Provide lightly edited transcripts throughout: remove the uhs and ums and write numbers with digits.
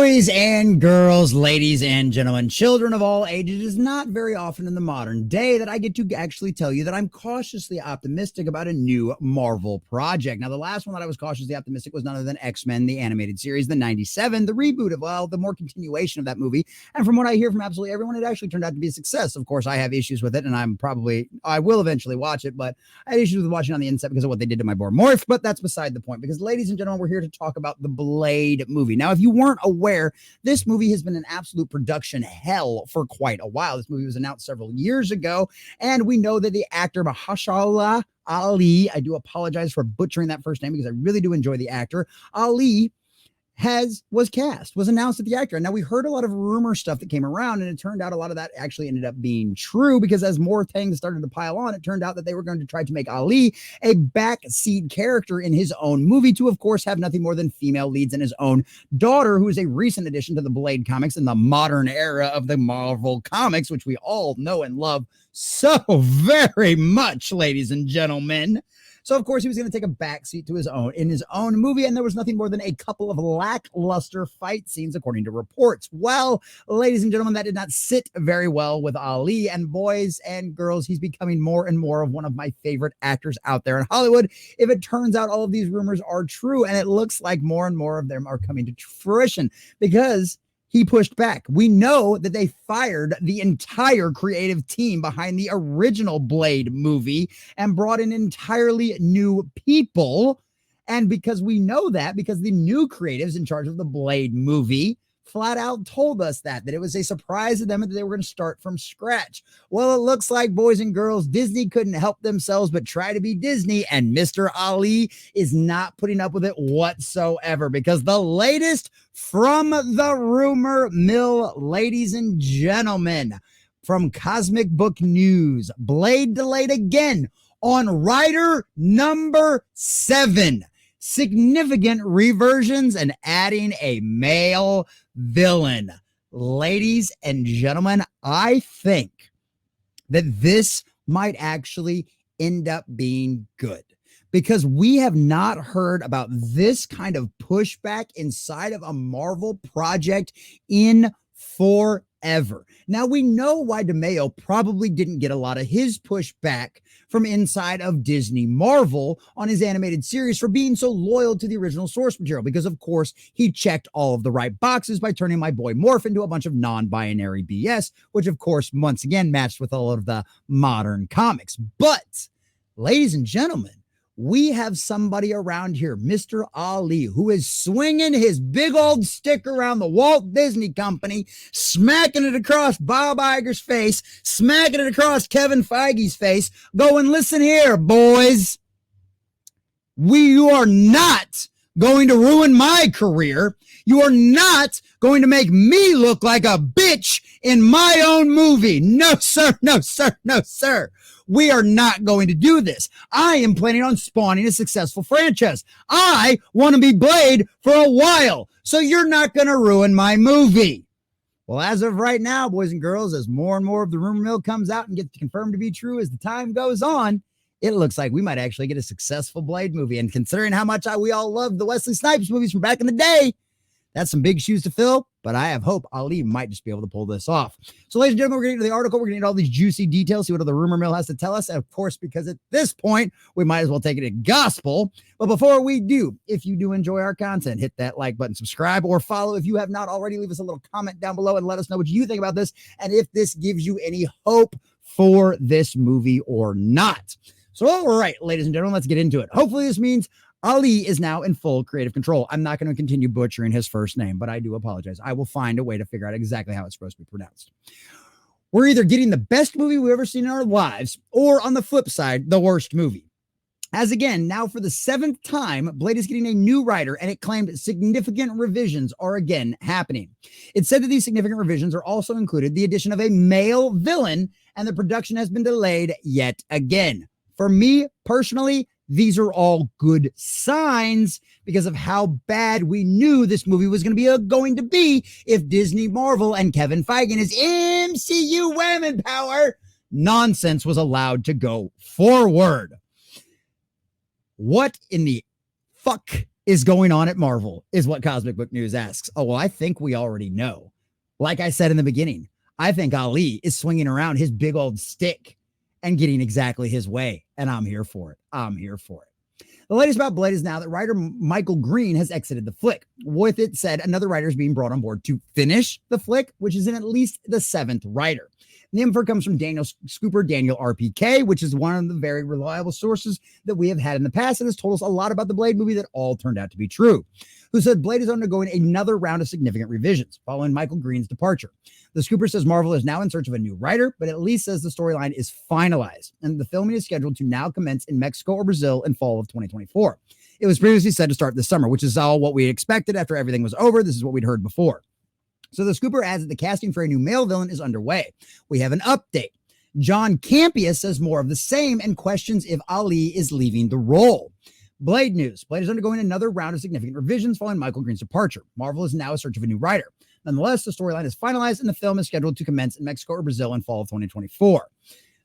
Boys and girls, ladies and gentlemen, children of all ages, it is not very often in the modern day that I get to actually tell you that I'm cautiously optimistic about a new Marvel project. Now, the last one that I was cautiously optimistic was none other than X-Men, the animated series, the 97, the reboot of, well, the more continuation of that movie. And from what I hear from absolutely everyone, it actually turned out to be a success. Of course, I have issues with it, and I will eventually watch it, but I had issues with watching on the inset because of what they did to my boy Morph, but that's beside the point, because ladies and gentlemen, we're here to talk about the Blade movie. Now, if you weren't aware, this movie has been an absolute production hell for quite a while. This movie was announced several years ago, and we know that the actor Mahershala Ali, I do apologize for butchering that first name because I really do enjoy the actor, Ali was announced as the actor. And now we heard a lot of rumor stuff that came around, and it turned out a lot of that actually ended up being true, because as more things started to pile on, it turned out that they were going to try to make Ali a backseat character in his own movie to, of course, have nothing more than female leads and his own daughter, who is a recent addition to the Blade comics in the modern era of the Marvel comics, which we all know and love so very much, ladies and gentlemen. So, of course, he was going to take a backseat to his own movie, and there was nothing more than a couple of lackluster fight scenes, according to reports. Well, ladies and gentlemen, that did not sit very well with Ali, and boys and girls, he's becoming more and more of one of my favorite actors out there in Hollywood, if it turns out all of these rumors are true, and it looks like more and more of them are coming to fruition, because he pushed back. We know that they fired the entire creative team behind the original Blade movie and brought in entirely new people. And because we know that, because the new creatives in charge of the Blade movie flat out told us that it was a surprise to them and that they were going to start from scratch. Well, it looks like, boys and girls, Disney couldn't help themselves but try to be Disney, and Mr. Ali is not putting up with it whatsoever, because the latest from the rumor mill, ladies and gentlemen, from Cosmic Book News, Blade delayed again on writer number 7. Significant reversions and adding a male villain. Ladies and gentlemen, I think that this might actually end up being good, because we have not heard about this kind of pushback inside of a Marvel project in forever. Now, we know why DeMeo probably didn't get a lot of his pushback from inside of Disney Marvel on his animated series for being so loyal to the original source material, because, of course, he checked all of the right boxes by turning my boy Morph into a bunch of non-binary BS, which, of course, once again matched with all of the modern comics. But, ladies and gentlemen, we have somebody around here, Mr. Ali, who is swinging his big old stick around the Walt Disney Company, smacking it across Bob Iger's face, smacking it across Kevin Feige's face, going, listen here, boys. You are not going to ruin my career. You are not going to make me look like a bitch in my own movie. No, sir, no, sir, no, sir. We are not going to do this. I am planning on spawning a successful franchise. I want to be Blade for a while, so you're not going to ruin my movie. Well, as of right now, boys and girls, as more and more of the rumor mill comes out and gets confirmed to be true as the time goes on, it looks like we might actually get a successful Blade movie. And considering how much we all loved the Wesley Snipes movies from back in the day, that's some big shoes to fill, but I have hope Ali might just be able to pull this off. So, ladies and gentlemen, we're getting to the article. We're getting into all these juicy details, see what the rumor mill has to tell us. And of course, because at this point, we might as well take it as gospel. But before we do, if you do enjoy our content, hit that like button, subscribe, or follow if you have not already. Leave us a little comment down below and let us know what you think about this, and if this gives you any hope for this movie or not. So, all right, ladies and gentlemen, let's get into it. Hopefully this means Ali is now in full creative control. I'm not going to continue butchering his first name, but I do apologize. I will find a way to figure out exactly how it's supposed to be pronounced. We're either getting the best movie we've ever seen in our lives, or on the flip side, the worst movie. As again, now for the 7th time, Blade is getting a new writer, and it claimed significant revisions are again happening. It said that these significant revisions are also included the addition of a male villain, and the production has been delayed yet again. For me, personally, these are all good signs because of how bad we knew this movie was going to be if Disney, Marvel, and Kevin Feige and his MCU women power nonsense was allowed to go forward. What in the fuck is going on at Marvel, is what Cosmic Book News asks. Oh, well, I think we already know. Like I said in the beginning, I think Ali is swinging around his big old stick and getting exactly his way. And I'm here for it. I'm here for it. The latest about Blade is now that writer Michael Green has exited the flick. With it said, another writer is being brought on board to finish the flick, which is in at least the 7th writer. The info comes from Daniel Scooper, Daniel RPK, which is one of the very reliable sources that we have had in the past and has told us a lot about the Blade movie that all turned out to be true, who said Blade is undergoing another round of significant revisions following Michael Green's departure. The Scooper says Marvel is now in search of a new writer, but at least says the storyline is finalized, and the filming is scheduled to now commence in Mexico or Brazil in fall of 2024. It was previously said to start this summer, which is all what we expected after everything was over. This is what we'd heard before. So the Scooper adds that the casting for a new male villain is underway. We have an update. John Campea says more of the same and questions if Ali is leaving the role. Blade news. Blade is undergoing another round of significant revisions following Michael Green's departure. Marvel is now in search of a new writer. Nonetheless, the storyline is finalized and the film is scheduled to commence in Mexico or Brazil in fall of 2024.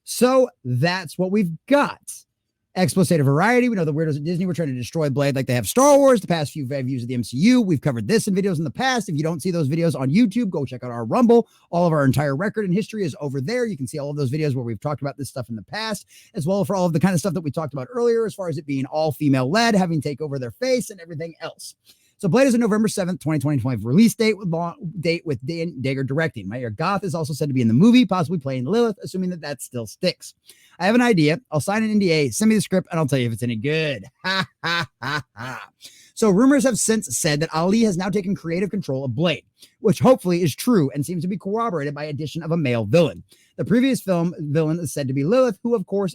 So that's what we've got. Expose State of Variety. We know the weirdos at Disney were trying to destroy Blade like they have Star Wars. The past few reviews of the MCU. We've covered this in videos in the past. If you don't see those videos on YouTube, go check out our Rumble. All of our entire record and history is over there. You can see all of those videos where we've talked about this stuff in the past, as well for all of the kind of stuff that we talked about earlier, as far as it being all female led, having take over their face and everything else. So Blade is a November 7th, 2025 release date with Dan Dager directing. Maya Goth is also said to be in the movie, possibly playing Lilith, assuming that still sticks. I have an idea. I'll sign an NDA, send me the script, and I'll tell you if it's any good. Ha, ha, ha, ha. So rumors have since said that Ali has now taken creative control of Blade, which hopefully is true and seems to be corroborated by addition of a male villain. The previous film villain is said to be Lilith, who of course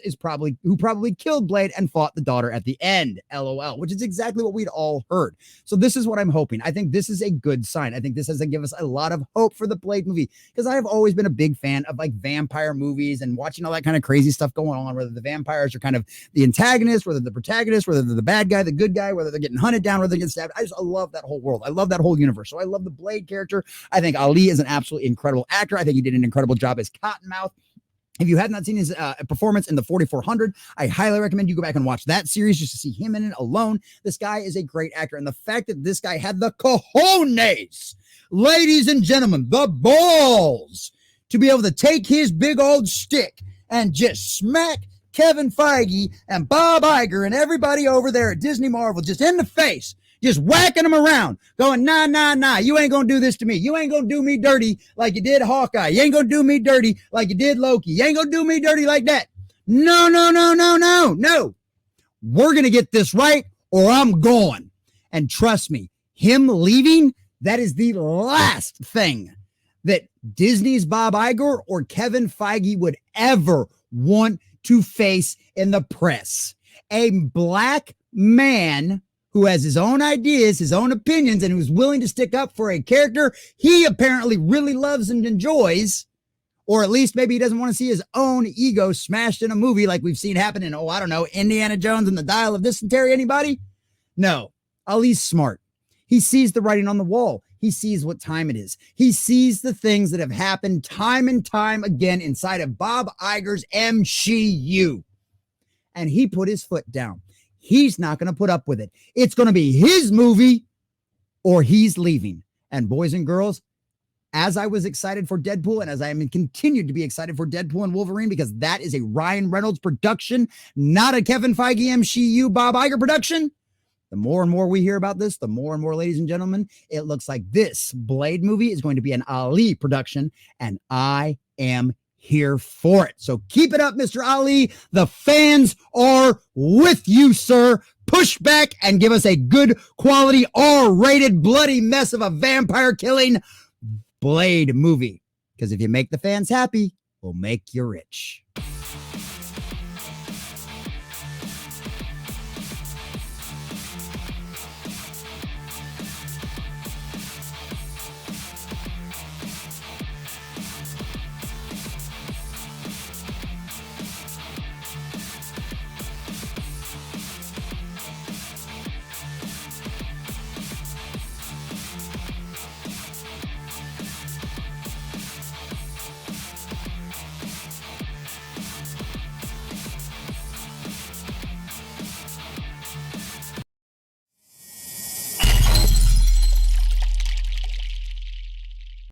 who probably killed Blade and fought the daughter at the end. LOL, which is exactly what we'd all heard. So this is what I'm hoping. I think this is a good sign. I think this has to give us a lot of hope for the Blade movie, because I have always been a big fan of like vampire movies and watching all that kind of crazy stuff going on, whether the vampires are kind of the antagonist, whether the protagonist, whether they're the bad guy, the good guy, whether they're getting hunted down, whether they're getting stabbed. I love that whole world. I love that whole universe. So I love the Blade character. I think Ali is an absolutely incredible actor. I think he did an incredible job as Cottonmouth. If you have not seen his performance in the 4400, I highly recommend you go back and watch that series just to see him in it alone. This guy is a great actor. And the fact that this guy had the cojones, ladies and gentlemen, the balls, to be able to take his big old stick and just smack Kevin Feige and Bob Iger and everybody over there at Disney Marvel just in the face, just whacking them around, going, nah, nah, nah, you ain't gonna do this to me. You ain't gonna do me dirty like you did Hawkeye. You ain't gonna do me dirty like you did Loki. You ain't gonna do me dirty like that. No, no, no, no, no, no. We're gonna get this right or I'm gone. And trust me, him leaving, that is the last thing that Disney's Bob Iger or Kevin Feige would ever want to face in the press. A black man who has his own ideas, his own opinions, and who's willing to stick up for a character he apparently really loves and enjoys, or at least maybe he doesn't want to see his own ego smashed in a movie like we've seen happen in, Indiana Jones and the Dial of Dysentery. Anybody? No. Ali's smart. He sees the writing on the wall. He sees what time it is. He sees the things that have happened time and time again inside of Bob Iger's MCU. And he put his foot down. He's not going to put up with it. It's going to be his movie or he's leaving. And boys and girls, as I was excited for Deadpool and as I am continued to be excited for Deadpool and Wolverine, because that is a Ryan Reynolds production, not a Kevin Feige MCU Bob Iger production. The more and more we hear about this, the more and more, ladies and gentlemen, it looks like this Blade movie is going to be an Ali production, and I am here for it. So keep it up, Mr. Ali. The fans are with you, sir. Push back and give us a good quality R-rated bloody mess of a vampire killing Blade movie. Because if you make the fans happy, we'll make you rich.